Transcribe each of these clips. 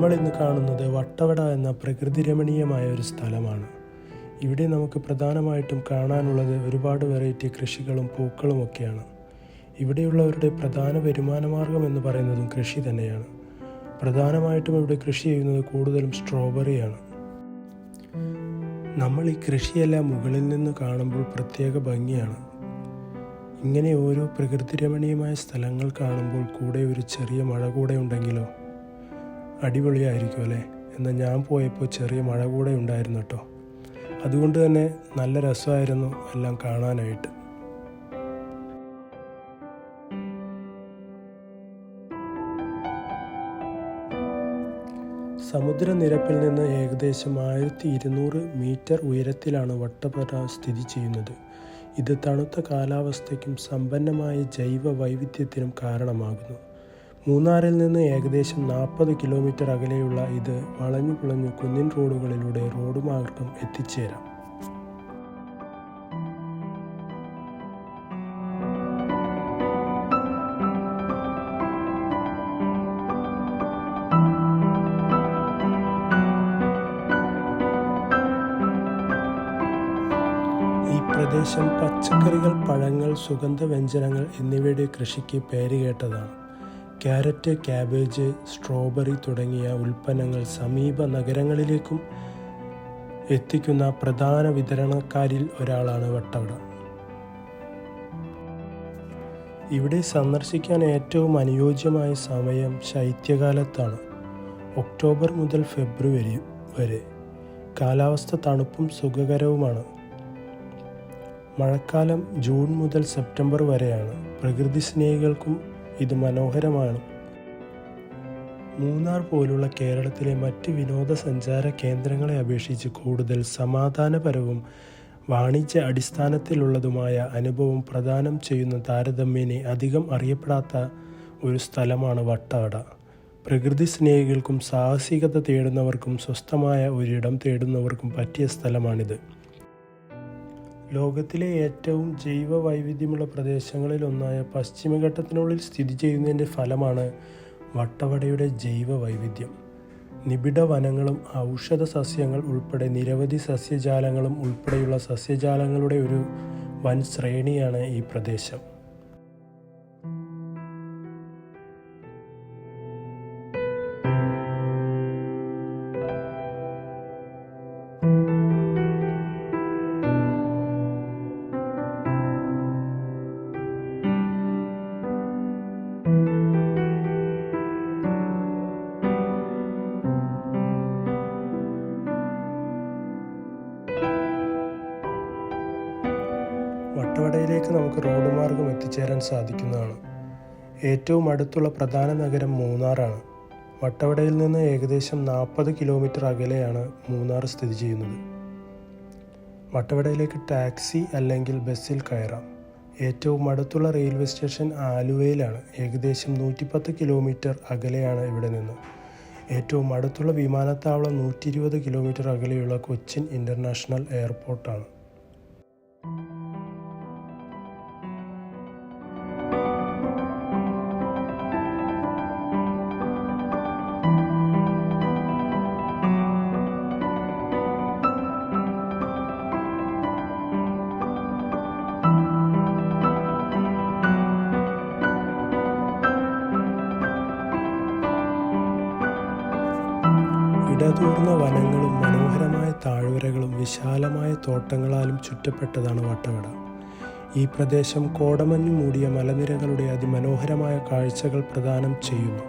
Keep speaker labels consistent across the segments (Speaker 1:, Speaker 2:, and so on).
Speaker 1: നമ്മൾ ഇന്ന് കാണുന്നത് വട്ടവട എന്ന പ്രകൃതി രമണീയമായ ഒരു സ്ഥലമാണ്. ഇവിടെ നമുക്ക് പ്രധാനമായിട്ടും കാണാനുള്ളത് ഒരുപാട് വെറൈറ്റി കൃഷികളും പൂക്കളും ഒക്കെയാണ്. ഇവിടെയുള്ളവരുടെ പ്രധാന വരുമാനമാർഗം എന്ന് പറയുന്നതും കൃഷി തന്നെയാണ്. പ്രധാനമായിട്ടും ഇവിടെ കൃഷി ചെയ്യുന്നത് കൂടുതലും സ്ട്രോബെറിയാണ്. നമ്മൾ ഈ കൃഷിയെല്ലാം മുകളിൽ നിന്ന് കാണുമ്പോൾ പ്രത്യേക ഭംഗിയാണ്. ഇങ്ങനെ ഓരോ പ്രകൃതി രമണീയമായ സ്ഥലങ്ങൾ കാണുമ്പോൾ കൂടെ ഒരു ചെറിയ മഴ കൂടെ ഉണ്ടെങ്കിലോ അടിപൊളിയായിരിക്കും അല്ലേ? എന്നാൽ ഞാൻ പോയപ്പോൾ ചെറിയ മഴ കൂടെ ഉണ്ടായിരുന്നു കേട്ടോ. അതുകൊണ്ട് തന്നെ നല്ല രസമായിരുന്നു എല്ലാം കാണാനായിട്ട്. സമുദ്രനിരപ്പിൽ നിന്ന് ഏകദേശം 1200 മീറ്റർ ഉയരത്തിലാണ് വട്ടവട സ്ഥിതി ചെയ്യുന്നത്. ഇത് തണുത്ത കാലാവസ്ഥയ്ക്കും സമ്പന്നമായ ജൈവ വൈവിധ്യത്തിനും കാരണമാകുന്നു. മൂന്നാറിൽ നിന്ന് ഏകദേശം 40 കിലോമീറ്റർ അകലെയുള്ള ഇത് വളഞ്ഞു പുളഞ്ഞു കുന്നിൻ റോഡുകളിലൂടെ റോഡ് മാർഗം എത്തിച്ചേരാം. ഈ പ്രദേശം പച്ചക്കറികൾ, പഴങ്ങൾ, സുഗന്ധവ്യഞ്ജനങ്ങൾ എന്നിവയുടെ കൃഷിക്ക് പേരുകേട്ടതാണ്. ക്യാരറ്റ്, ക്യാബേജ്, സ്ട്രോബെറി തുടങ്ങിയ ഉൽപ്പന്നങ്ങൾ സമീപ നഗരങ്ങളിലേക്കും എത്തിക്കുന്ന പ്രധാന വിതരണക്കാരിൽ ഒരാളാണ് വട്ടവട. ഇവിടെ സന്ദർശിക്കാൻ ഏറ്റവും അനുയോജ്യമായ സമയം ശൈത്യകാലത്താണ്. ഒക്ടോബർ മുതൽ ഫെബ്രുവരി വരെ. കാലാവസ്ഥ തണുപ്പും സുഖകരവുമാണ്. മഴക്കാലം ജൂൺ മുതൽ സെപ്റ്റംബർ വരെയാണ്. പ്രകൃതി സ്നേഹികൾക്കും ഇത് മനോഹരമാണ്. മൂന്നാർ പോലുള്ള കേരളത്തിലെ മറ്റ് വിനോദസഞ്ചാര കേന്ദ്രങ്ങളെ അപേക്ഷിച്ച് കൂടുതൽ സമാധാനപരവും വാണിജ്യ അടിസ്ഥാനത്തിലുള്ളതുമായ അനുഭവം പ്രദാനം ചെയ്യുന്ന താരതമ്യേന അധികം അറിയപ്പെടാത്ത ഒരു സ്ഥലമാണ് വട്ടവട. പ്രകൃതി സ്നേഹികൾക്കും സാഹസികത തേടുന്നവർക്കും സ്വസ്ഥമായ ഒരിടം തേടുന്നവർക്കും പറ്റിയ സ്ഥലമാണിത്. ലോകത്തിലെ ഏറ്റവും ജൈവ വൈവിധ്യമുള്ള പ്രദേശങ്ങളിൽ ഒന്നായ പശ്ചിമഘട്ടത്തിനുള്ളിൽ സ്ഥിതി ചെയ്യുന്നതിൻ്റെ ഫലമാണ് വട്ടവടയുടെ ജൈവ വൈവിധ്യം. നിബിഡ വനങ്ങളും ഔഷധ സസ്യങ്ങൾ ഉൾപ്പെടെ നിരവധി സസ്യജാലങ്ങളും ഉൾപ്പെടെയുള്ള സസ്യജാലങ്ങളുടെ ഒരു വൻ ശ്രേണിയാണ് ഈ പ്രദേശം. വട്ടവടയിലേക്ക് നമുക്ക് റോഡ് മാർഗം എത്തിച്ചേരാൻ സാധിക്കുന്നതാണ്. ഏറ്റവും അടുത്തുള്ള പ്രധാന നഗരം മൂന്നാറാണ്. വട്ടവടയിൽ നിന്ന് ഏകദേശം 40 കിലോമീറ്റർ അകലെയാണ് മൂന്നാർ സ്ഥിതി ചെയ്യുന്നത്. വട്ടവടയിലേക്ക് ടാക്സി അല്ലെങ്കിൽ ബസ്സിൽ കയറാം. ഏറ്റവും അടുത്തുള്ള റെയിൽവേ സ്റ്റേഷൻ ആലുവയിലാണ്. ഏകദേശം 110 കിലോമീറ്റർ അകലെയാണ് ഇവിടെ നിന്ന്. ഏറ്റവും അടുത്തുള്ള വിമാനത്താവളം 120 കിലോമീറ്റർ അകലെയുള്ള കൊച്ചിൻ ഇൻ്റർനാഷണൽ എയർപോർട്ടാണ്. ഇടതൂർന്ന വനങ്ങളും മനോഹരമായ താഴ്വരകളും വിശാലമായ തോട്ടങ്ങളാലും ചുറ്റപ്പെട്ടതാണ് വട്ടവട. ഈ പ്രദേശം കോടമഞ്ഞു മൂടിയ മലനിരകളുടെ അതിമനോഹരമായ കാഴ്ചകൾ പ്രദാനം ചെയ്യുന്നു.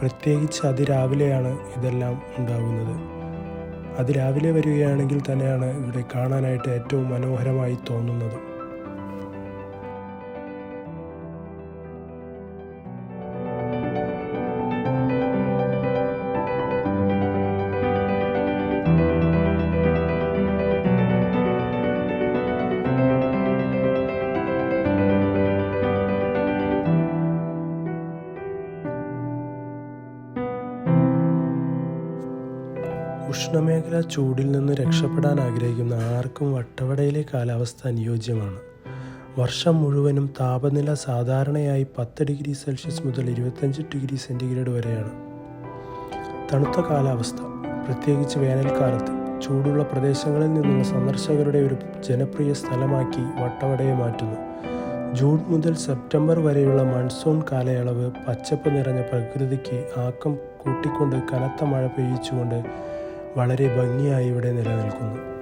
Speaker 1: പ്രത്യേകിച്ച് അതിരാവിലെയാണ് ഇതെല്ലാം ഉണ്ടാകുന്നത്. അതിരാവിലെ വരികയാണെങ്കിൽ തന്നെയാണ് ഇവിടെ കാണാനായിട്ട് ഏറ്റവും മനോഹരമായി തോന്നുന്നത്. ഉഷ്ണമേഖലാ ചൂടിൽ നിന്ന് രക്ഷപ്പെടാൻ ആഗ്രഹിക്കുന്ന ആർക്കും വട്ടവടയിലെ കാലാവസ്ഥ അനുയോജ്യമാണ്. വർഷം മുഴുവനും താപനില സാധാരണയായി 10 ഡിഗ്രി സെൽഷ്യസ് മുതൽ 25 ഡിഗ്രി സെൻറ്റിഗ്രേഡ് വരെയാണ്. തണുത്ത കാലാവസ്ഥ, പ്രത്യേകിച്ച് വേനൽക്കാലത്ത്, ചൂടുള്ള പ്രദേശങ്ങളിൽ നിന്നുള്ള സന്ദർശകരുടെ ഒരു ജനപ്രിയ സ്ഥലമാക്കി വട്ടവടയെ മാറ്റുന്നു. ജൂൺ മുതൽ സെപ്റ്റംബർ വരെയുള്ള മൺസൂൺ കാലയളവ് പച്ചപ്പ് നിറഞ്ഞ പ്രകൃതിക്ക് ആക്കം കൂട്ടിക്കൊണ്ട് കനത്ത മഴ പെയ്യിച്ചുകൊണ്ട് വളരെ ഭംഗിയായി ഇവിടെ നിലനിൽക്കുന്നു.